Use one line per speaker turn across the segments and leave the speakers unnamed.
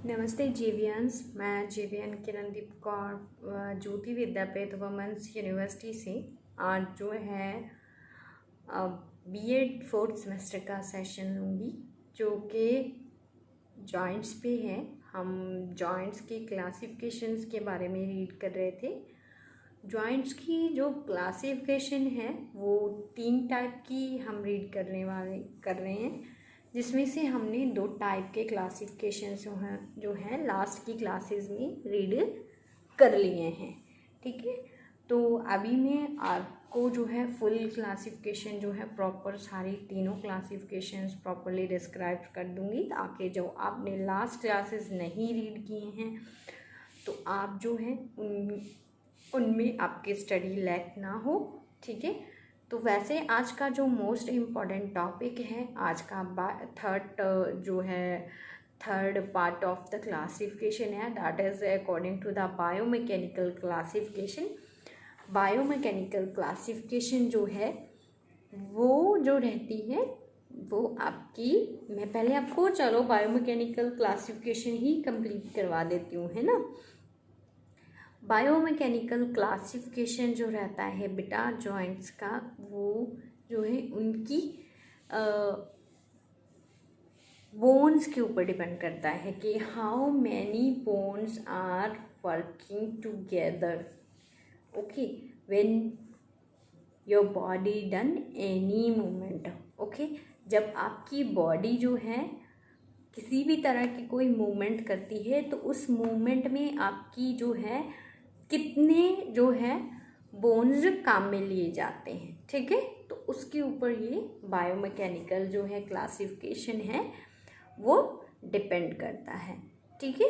नमस्ते जीवियंस। मैं जीवियन किरणदीप कौर ज्योति विद्यापीठ women's university से आज जो है बीएड फोर्थ सेमेस्टर का सेशन लूँगी जो कि जॉइंट्स पे है। हम जॉइंट्स की क्लासिफिकेशंस के बारे में रीड कर रहे थे। जॉइंट्स की जो क्लासिफिकेशन है वो 3 टाइप की हम रीड कर रहे हैं, जिसमें से हमने 2 टाइप के क्लासिफिकेशन जो हैं लास्ट की क्लासेस में रीड कर लिए हैं। ठीक है, तो अभी मैं आपको जो है फुल क्लासिफिकेशन जो है प्रॉपर सारी तीनों क्लासिफिकेशंस प्रॉपरली डिस्क्राइब कर दूंगी, ताकि जो आपने लास्ट क्लासेस नहीं रीड किए हैं तो आप जो है उनमें आपकी स्टडी लैक ना हो। ठीक है, तो वैसे आज का जो मोस्ट इम्पॉर्टेंट टॉपिक है आज का third part of the classification है, that is according to the biomechanical classification. Biomechanical classification जो है वो जो रहती है वो आपकी, मैं पहले आपको चलो बायोमैकेनिकल क्लासिफिकेशन ही कंप्लीट करवा देती हूँ, है ना। बायोमैकेनिकल क्लासिफिकेशन जो रहता है बेटा जॉइंट्स का, वो जो है उनकी बोन्स के ऊपर डिपेंड करता है कि how many bones are working together. Okay, when your body done any movement. Okay, जब आपकी बॉडी जो है किसी भी तरह की कोई मूवमेंट करती है तो उस मूवमेंट में आपकी जो है कितने जो है बोन्स काम में लिए जाते हैं। ठीक है, तो उसके ऊपर ये बायोमैकेनिकल जो है क्लासिफिकेशन है वो डिपेंड करता है। ठीक है,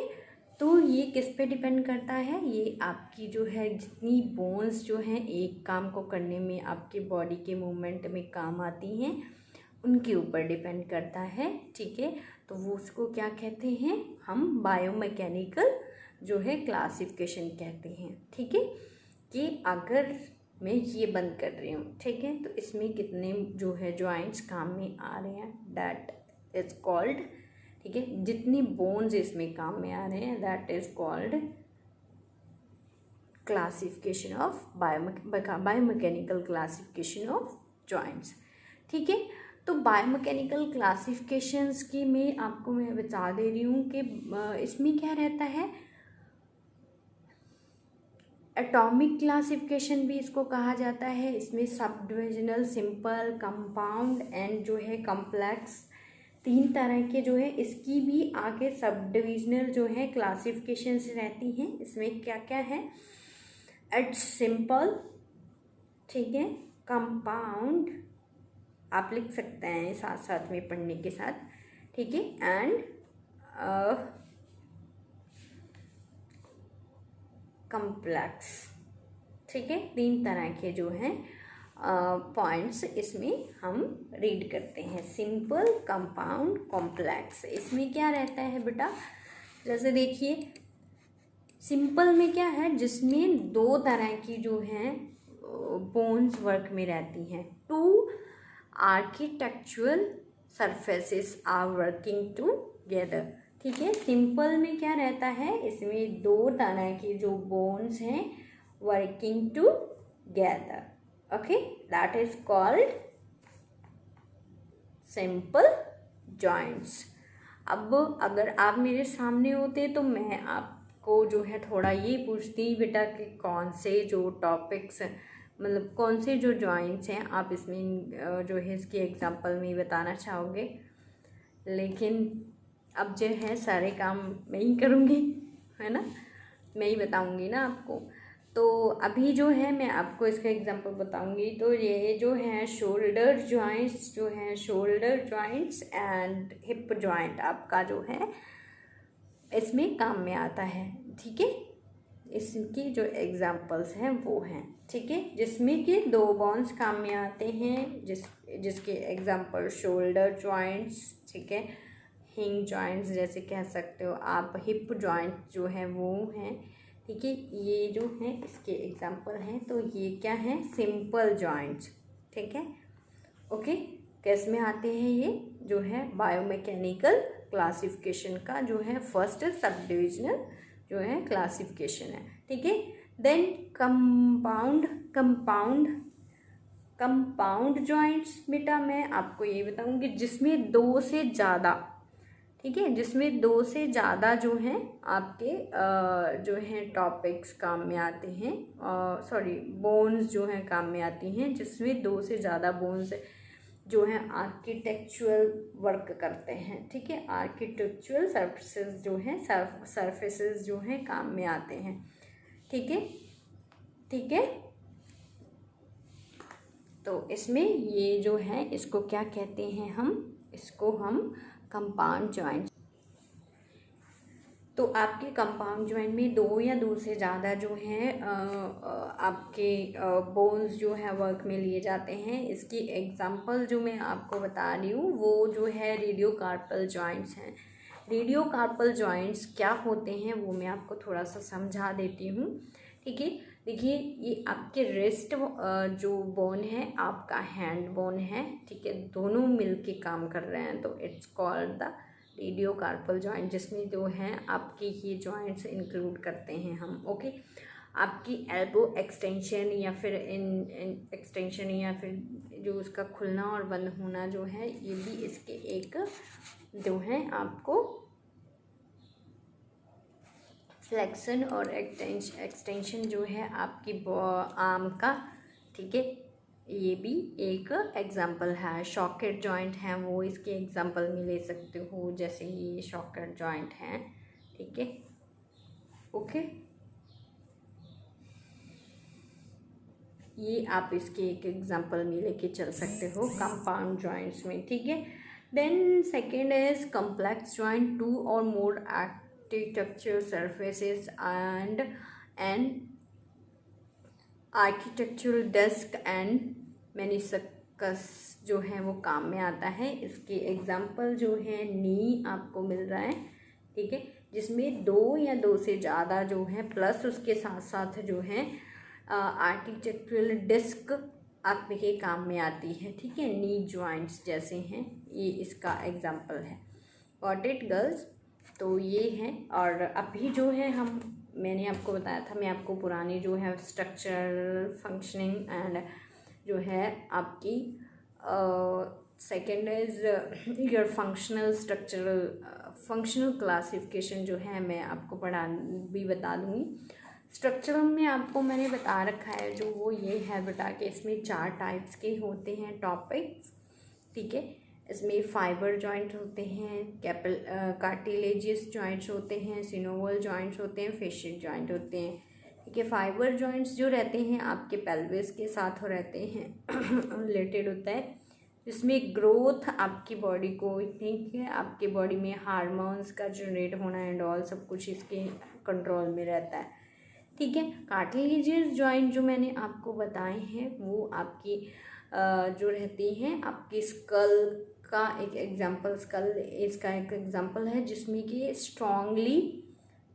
तो ये किस पे डिपेंड करता है, ये आपकी जो है जितनी बोन्स जो हैं एक काम को करने में आपके बॉडी के मूवमेंट में काम आती हैं उनके ऊपर डिपेंड करता है। ठीक है, तो वो उसको क्या कहते हैं, हम बायोमैकेनिकल जो है क्लासिफिकेशन कहते हैं। ठीक है, कि अगर मैं ये बंद कर रही हूँ, ठीक है, तो इसमें कितने जो है जॉइंट्स काम में आ रहे हैं, दैट इज कॉल्ड, ठीक है, जितनी बोन्स इसमें काम में आ रहे हैं that is called classification of biomechanical classification of joints. ठीक है, तो बायोमैकेनिकल क्लासिफिकेशंस की मैं बता दे रही हूँ कि इसमें क्या रहता है, एटॉमिक क्लासिफिकेशन भी इसको कहा जाता है। इसमें sub divisional, simple, compound and जो है कॉम्प्लेक्स 3 तरह के जो है इसकी भी आगे सब डिविजनल जो है क्लासिफिकेशंस रहती हैं। इसमें क्या क्या है, इट्स सिंपल, ठीक है, कंपाउंड आप लिख सकते हैं साथ साथ में पढ़ने के साथ, ठीक है, एंड कॉम्प्लेक्स। ठीक है, 3 तरह के जो हैं पॉइंट्स इसमें हम रीड करते हैं, सिंपल, कंपाउंड, कॉम्प्लेक्स। इसमें क्या रहता है बेटा, जैसे देखिए सिंपल में क्या है, जिसमें 2 तरह की जो हैं बोन्स वर्क में रहती हैं। 2 architectural surfaces are working together. ठीक है, सिंपल में क्या रहता है, इसमें 2 तरह की जो बोन्स हैं working together. Okay, that is called simple joints. अब अगर आप मेरे सामने होते तो मैं आपको जो है थोड़ा ये पूछती बेटा कि कौन से जो टॉपिक्स, मतलब कौन से जो जॉइंट्स हैं आप इसमें जो है इसकी एग्जांपल में बताना चाहोगे, लेकिन अब जो है सारे काम मैं ही करूँगी, है ना, मैं ही बताऊँगी ना आपको। तो अभी जो है मैं आपको इसका एग्जांपल बताऊँगी। तो ये जो है शोल्डर जॉइंट्स जो हैं, shoulder joints and hip joint आपका जो है इसमें काम में आता है। ठीक है, इसकी जो एग्जांपल्स हैं वो हैं, ठीक है, जिसमें कि 2 बोन्स काम में आते हैं, जिसके एग्जांपल शोल्डर जॉइंट्स, ठीक है, हिंग जॉइंट्स जैसे कह सकते हो आप, हिप जॉइंट जो है वो हैं। ठीक है, ये जो है इसके एग्जांपल हैं। तो ये क्या है, सिंपल जॉइंट्स। ठीक है, ओके, किस में आते हैं, ये जो है बायोमैकेनिकल क्लासिफिकेशन का जो है फर्स्ट सब डिविजनल जो है क्लासिफिकेशन है, ठीक है। देन कंपाउंड जॉइंट्स, बेटा मैं आपको ये बताऊंगी जिसमें दो से ज़्यादा, ठीक है, जिसमें दो से ज़्यादा जो हैं आपके जो हैं टॉपिक्स काम में आते हैं, सॉरी बोन्स जो हैं काम में आती हैं, जिसमें दो से ज़्यादा बोन्स जो हैं आर्किटेक्चुरल वर्क करते हैं, ठीक है। आर्किटेक्चुरल सर्फेसेस जो हैं सर्फेसेस जो हैं काम में आते हैं, ठीक है, ठीक है। तो इसमें ये जो है इसको क्या कहते हैं इसको हम कंपाउंड जॉइंट। तो आपके कंपाउंड जॉइंट में दो या दो से ज़्यादा जो हैं आपके बोन्स जो है वर्क में लिए जाते हैं। इसकी एग्जांपल जो मैं आपको बता रही हूँ वो जो है रेडियोकार्पल जॉइंट्स हैं। रेडियोकार्पल जॉइंट्स क्या होते हैं वो मैं आपको थोड़ा सा समझा देती हूँ, ठीक है। देखिए ये आपके रिस्ट जो बोन है आपका हैंड बोन है, ठीक है, दोनों मिलके काम कर रहे हैं, तो इट्स कॉल्ड द रेडियोकार्पल जॉइंट, जिसमें जो हैं आपके ये जॉइंट्स इंक्लूड करते हैं हम, ओके। आपकी एल्बो एक्सटेंशन या फिर इन एक्सटेंशन या फिर जो उसका खुलना और बंद होना जो है ये भी इसके एक जो है आपको फ्लेक्शन और एक्सटेंशन जो है आपकी आर्म का, ठीक है, ये भी एक एग्जांपल है। शॉकेट जॉइंट हैं वो इसके एग्जांपल में ले सकते हो, जैसे ये शॉकेट जॉइंट हैं, ठीक है, ओके। ये आप इसके एक एग्जांपल में लेके चल सकते हो कंपाउंड जॉइंट्स में, ठीक है। Then second is complex joint, two or more architectural surfaces and an architectural desk and meniscus जो है वो काम में आता है। इसके एग्जाम्पल जो है नी आपको मिल रहा है, ठीक है, जिसमें दो या दो से ज़्यादा जो है प्लस उसके साथ साथ जो है आर्किटेक्चरल डिस्क आपके काम में आती है, ठीक है। नी जॉइंट्स जैसे हैं ये इसका एग्जाम्पल है। Got it girls? तो ये है। और अभी जो है मैंने आपको बताया था, मैं आपको पुरानी जो है स्ट्रक्चरल फंक्शनिंग एंड जो है आपकी second is your functional functional classification जो है मैं आपको बता दूँगी। स्ट्रक्चरल में आपको मैंने बता रखा है जो वो ये है बेटा कि इसमें 4 टाइप्स के होते हैं टॉपिक्स, ठीक है। इसमें फाइबर जॉइंट होते हैं, कार्टिलेजियस जॉइंट्स होते हैं, सिनोवल जॉइंट्स होते हैं, फेशियल जॉइंट होते हैं, ठीक है। फाइबर जॉइंट्स जो रहते हैं आपके पेल्विस के साथ रहते हैं रिलेटेड होता है, जिसमें ग्रोथ आपकी बॉडी को, ठीक है, आपके बॉडी में हार्मोन्स का जनरेट होना एंड ऑल सब कुछ इसके कंट्रोल में रहता है, ठीक है। कार्टिलेजियस जॉइंट जो मैंने आपको बताए हैं वो आपकी जो रहती हैं आपकी स्कल का एक एग्जाम्पल, स्कल इसका एक एग्जाम्पल है, जिसमें कि स्ट्रॉन्गली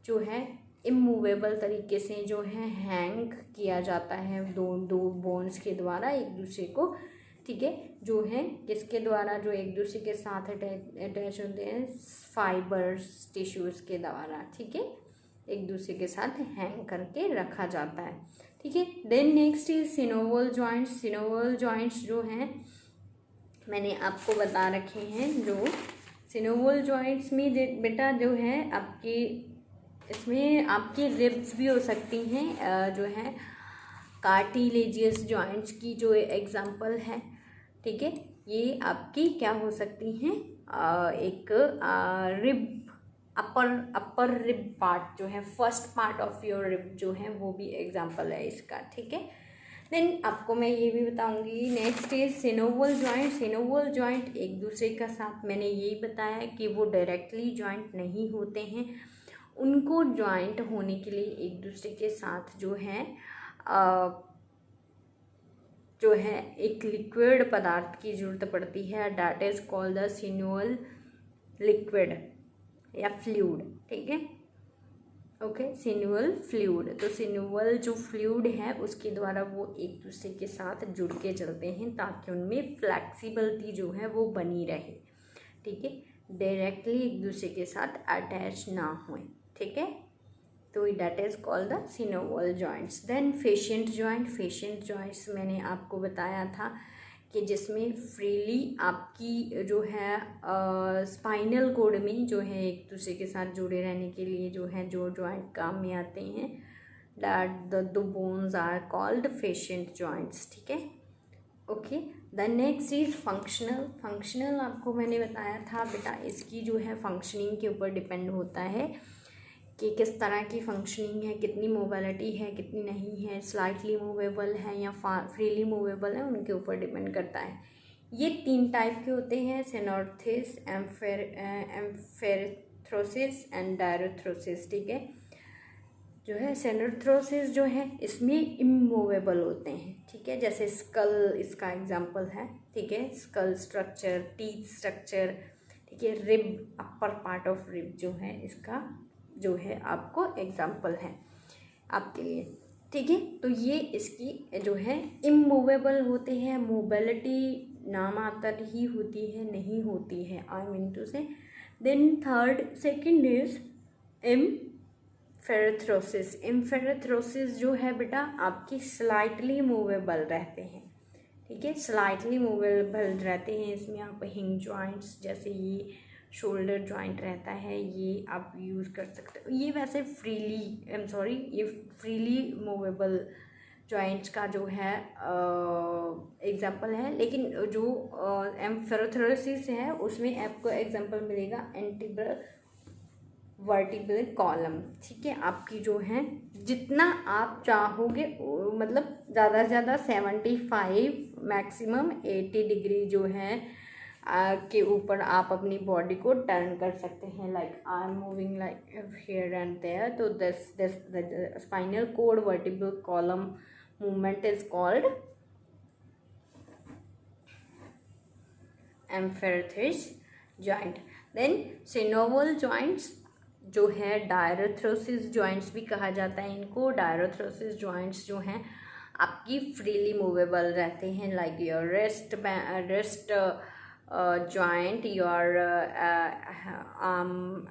जो है इमूवेबल तरीके से जो है हैंग किया जाता है दो बोन्स के द्वारा एक दूसरे को, ठीक है, जो है किसके द्वारा, जो एक दूसरे के साथ अटैच होते हैं फाइबर्स टिश्यूज़ के द्वारा, ठीक है, एक दूसरे के साथ हैंग करके रखा जाता है, ठीक है। Then next is synovial joints. Synovial joints जो हैं मैंने आपको बता रखे हैं, जो सिनोवल जॉइंट्स में बेटा जो है आपकी इसमें आपकी रिब्स भी हो सकती हैं, जो है कार्टिलेजियस जॉइंट्स की जो एग्जांपल है, ठीक है। ये आपकी क्या हो सकती हैं, एक रिब अपर रिब पार्ट जो है first part of your rib जो है वो भी एग्जांपल है इसका, ठीक है। देन आपको मैं ये भी बताऊंगी नेक्स्ट इज सिनोवल जॉइंट। सिनोवल जॉइंट एक दूसरे का साथ मैंने यही बताया कि वो डायरेक्टली जॉइंट नहीं होते हैं, उनको जॉइंट होने के लिए एक दूसरे के साथ जो है एक लिक्विड पदार्थ की ज़रूरत पड़ती है, that is called the synovial liquid या फ्लूइड, ठीक है, ओके, सिनोवल फ्लूइड। तो सिनोवल जो फ्लूइड है उसके द्वारा वो एक दूसरे के साथ जुड़ के चलते हैं ताकि उनमें फ्लैक्सिबिलिटी जो है वो बनी रहे, ठीक है। डायरेक्टली एक दूसरे के साथ अटैच ना हों, ठीक है। तो that is called the synovial joints. Then फेशिएंट जॉइंट। फेशिएंट जॉइंट्स मैंने आपको बताया था कि जिसमें फ्रीली आपकी जो है स्पाइनल कोड में जो है एक दूसरे के साथ जुड़े रहने के लिए जो है जो जॉइंट काम में आते हैं, that the bones are called फेशिएंट जॉइंट्स, ठीक है। Okay, the next is functional. Functional आपको मैंने बताया था बेटा, इसकी जो है फंक्शनिंग के ऊपर डिपेंड होता है कि किस तरह की फंक्शनिंग है, कितनी मोबिलिटी है, कितनी नहीं है, स्लाइटली मूवेबल है या फ्रीली मूवेबल है, उनके ऊपर डिपेंड करता है। ये 3 टाइप के होते हैं, सिनोर्थेसिस, एम्फेरेथ्रोसिस एंड डायरोथ्रोसिस, ठीक है। जो है सिनोर्थेसिस जो है इसमें इमूवेबल होते हैं, ठीक है। जैसे स्कल इसका एग्जांपल है, ठीक है। स्कल स्ट्रक्चर, टीथ स्ट्रक्चर, ठीक है। Rib, upper part of rib जो है इसका जो है आपको एग्जाम्पल है आपके लिए, ठीक है। तो ये इसकी जो है इमूवेबल होते हैं, मोबिलिटी नामात्र ही होती है, नहीं होती है, I mean to say. Then second is amphiarthrosis. Amphiarthrosis जो है बेटा आपकी स्लाइटली मूवेबल रहते हैं, ठीक है। स्लाइटली मूवेबल रहते हैं, इसमें आप हिंग जॉइंट्स जैसे ये शोल्डर जॉइंट रहता है, ये आप यूज़ कर सकते हो। ये वैसे ये फ्रीली मूवेबल जॉइंट्स का जो है एग्जांपल है, लेकिन जो एम्फेरेथ्रोसिस है उसमें आपको एग्जांपल मिलेगा एंटीब्रल वर्टिब्रल कॉलम, ठीक है। आपकी जो है जितना आप चाहोगे, मतलब ज़्यादा से ज़्यादा 75 मैक्सिमम 80 डिग्री जो है के ऊपर आप अपनी बॉडी को टर्न कर सकते हैं, like I am moving like here and there. तो this spinal cord vertebral column movement is called amphiarthrosis joint. Then synovial joints जो है डायरोथ्रोसिस जॉइंट्स भी कहा जाता है इनको। डायरोथ्रोसिस जॉइंट्स जो हैं आपकी फ्रीली मूवेबल रहते हैं, like your rest joint, your arm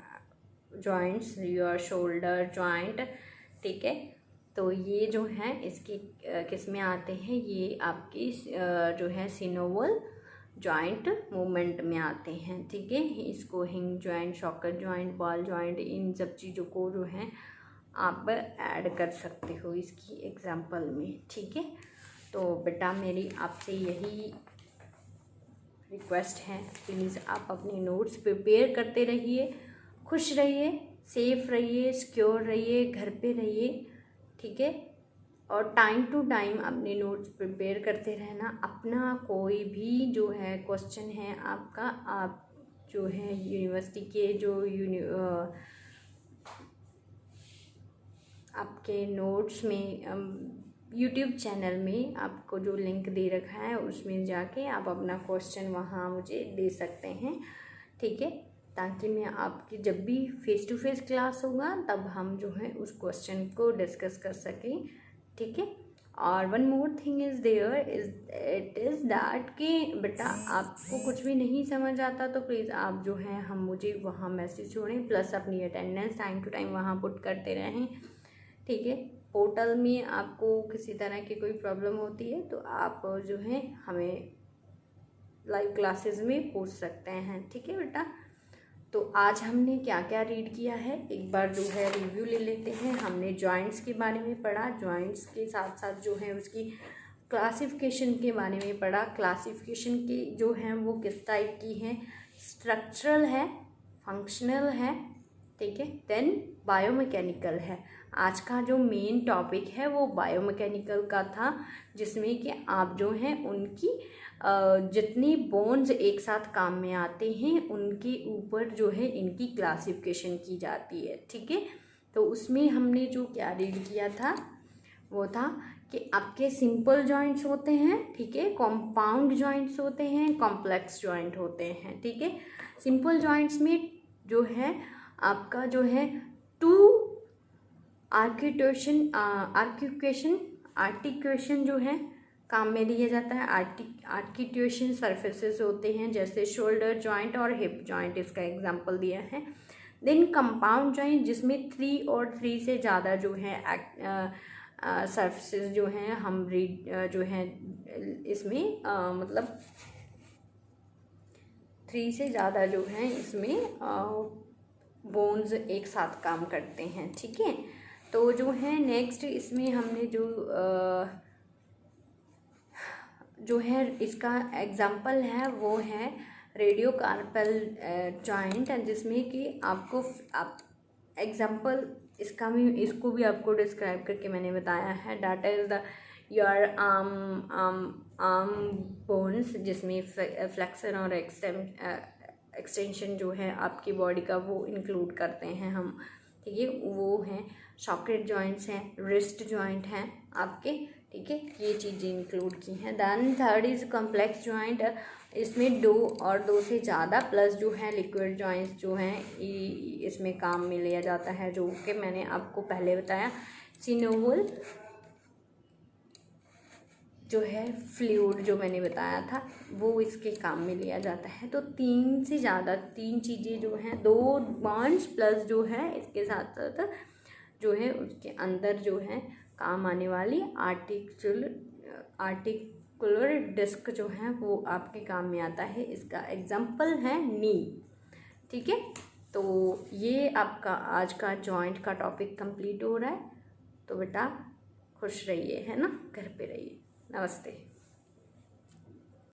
joints, your shoulder joint, ठीक है। तो ये जो है इसकी किस में आते हैं, ये आपकी जो है सिनोवल जॉइंट मूवमेंट में आते हैं, ठीक है। इसको हिंग जॉइंट, शॉकर जॉइंट, बॉल जॉइंट, इन सब चीज़ों को जो है आप ऐड कर सकते हो इसकी एग्जाम्पल में, ठीक है। तो बेटा मेरी आपसे यही रिक्वेस्ट है, प्लीज़ आप अपने नोट्स प्रिपेयर करते रहिए, खुश रहिए, सेफ रहिए, सिक्योर रहिए, घर पे रहिए, ठीक है। और टाइम टू टाइम अपने नोट्स प्रिपेयर करते रहना। अपना कोई भी जो है क्वेश्चन है आपका, आप जो है यूनिवर्सिटी के जो आपके नोट्स में यूट्यूब चैनल में आपको जो लिंक दे रखा है उसमें जाके आप अपना क्वेश्चन वहाँ मुझे दे सकते हैं, ठीक है। ताकि मैं आपकी जब भी फेस टू फेस क्लास होगा तब हम जो है उस क्वेश्चन को डिस्कस कर सकें, ठीक है। और one more thing is there it is that कि बेटा आपको कुछ भी नहीं समझ आता तो प्लीज़ आप जो है हम मुझे वहाँ मैसेज छोड़ें, प्लस अपनी अटेंडेंस टाइम टू टाइम वहाँ पुट करते रहें, ठीक है। पोर्टल में आपको किसी तरह की कोई प्रॉब्लम होती है तो आप जो है हमें लाइव क्लासेस में पूछ सकते हैं, ठीक है बेटा। तो आज हमने क्या क्या रीड किया है एक बार जो है रिव्यू ले लेते हैं। हमने जॉइंट्स के बारे में पढ़ा, जॉइंट्स के साथ साथ जो है उसकी क्लासिफिकेशन के बारे में पढ़ा। क्लासिफिकेशन की जो है वो किस टाइप की है, स्ट्रक्चरल है, फंक्शनल है, ठीक है, देन बायोमैकेनिकल है। आज का जो मेन टॉपिक है वो बायोमैकेनिकल का था, जिसमें कि आप जो हैं उनकी जितनी बोन्स एक साथ काम में आते हैं उनके ऊपर जो है इनकी क्लासिफिकेशन की जाती है, ठीक है। तो उसमें हमने जो क्या रीड किया था वो था कि आपके सिंपल जॉइंट्स होते हैं, ठीक है, कॉम्पाउंड जॉइंट्स होते हैं, कॉम्प्लेक्स जॉइंट होते हैं, ठीक है। सिंपल जॉइंट्स में जो है आपका जो है टू आर्टिकुलेशन जो है काम में लिया जाता है। आर्टिकुलेशन सरफेसेस होते हैं जैसे शोल्डर जॉइंट और हिप जॉइंट, इसका एग्जांपल दिया है। देन कंपाउंड जॉइंट जिसमें 3 और 3 से ज़्यादा जो है सरफेसेस जो हैं हम जो हैं इसमें मतलब 3 से ज़्यादा जो हैं इसमें बोन्स एक साथ काम करते हैं, ठीक है। तो जो है नेक्स्ट इसमें हमने जो है इसका एग्जाम्पल है वो है रेडियो कार्पल जॉइंट, जिसमें कि आपको एग्जाम्पल इसको भी आपको डिस्क्राइब करके मैंने बताया है। Data is the your arm bones, जिसमें फ्लेक्सर और एक्सटेंशन जो है आपकी बॉडी का वो इंक्लूड करते हैं हम, ठीक है। वो हैं सॉकेट जॉइंट्स हैं, रिस्ट जॉइंट हैं आपके, ठीक है। ये चीज़ें इंक्लूड की हैं। Then third is complex joint, इसमें 2 और 2 से ज़्यादा प्लस जो है लिक्विड जॉइंट्स जो हैं इसमें काम में लिया जाता है, जो कि मैंने आपको पहले बताया। सिनोवल जो है फ्लूइड जो मैंने बताया था वो इसके काम में लिया जाता है। तो 3 से ज़्यादा 3 चीज़ें जो हैं, 2 बॉन्ड्स प्लस जो है इसके साथ साथ जो है उसके अंदर जो है काम आने वाली आर्टिकुलर डिस्क जो है वो आपके काम में आता है। इसका एग्जाम्पल है नी, ठीक है। तो ये आपका आज का जॉइंट का टॉपिक कंप्लीट हो रहा है। तो बेटा खुश रहिए, है ना, घर पे रहिए। नमस्ते।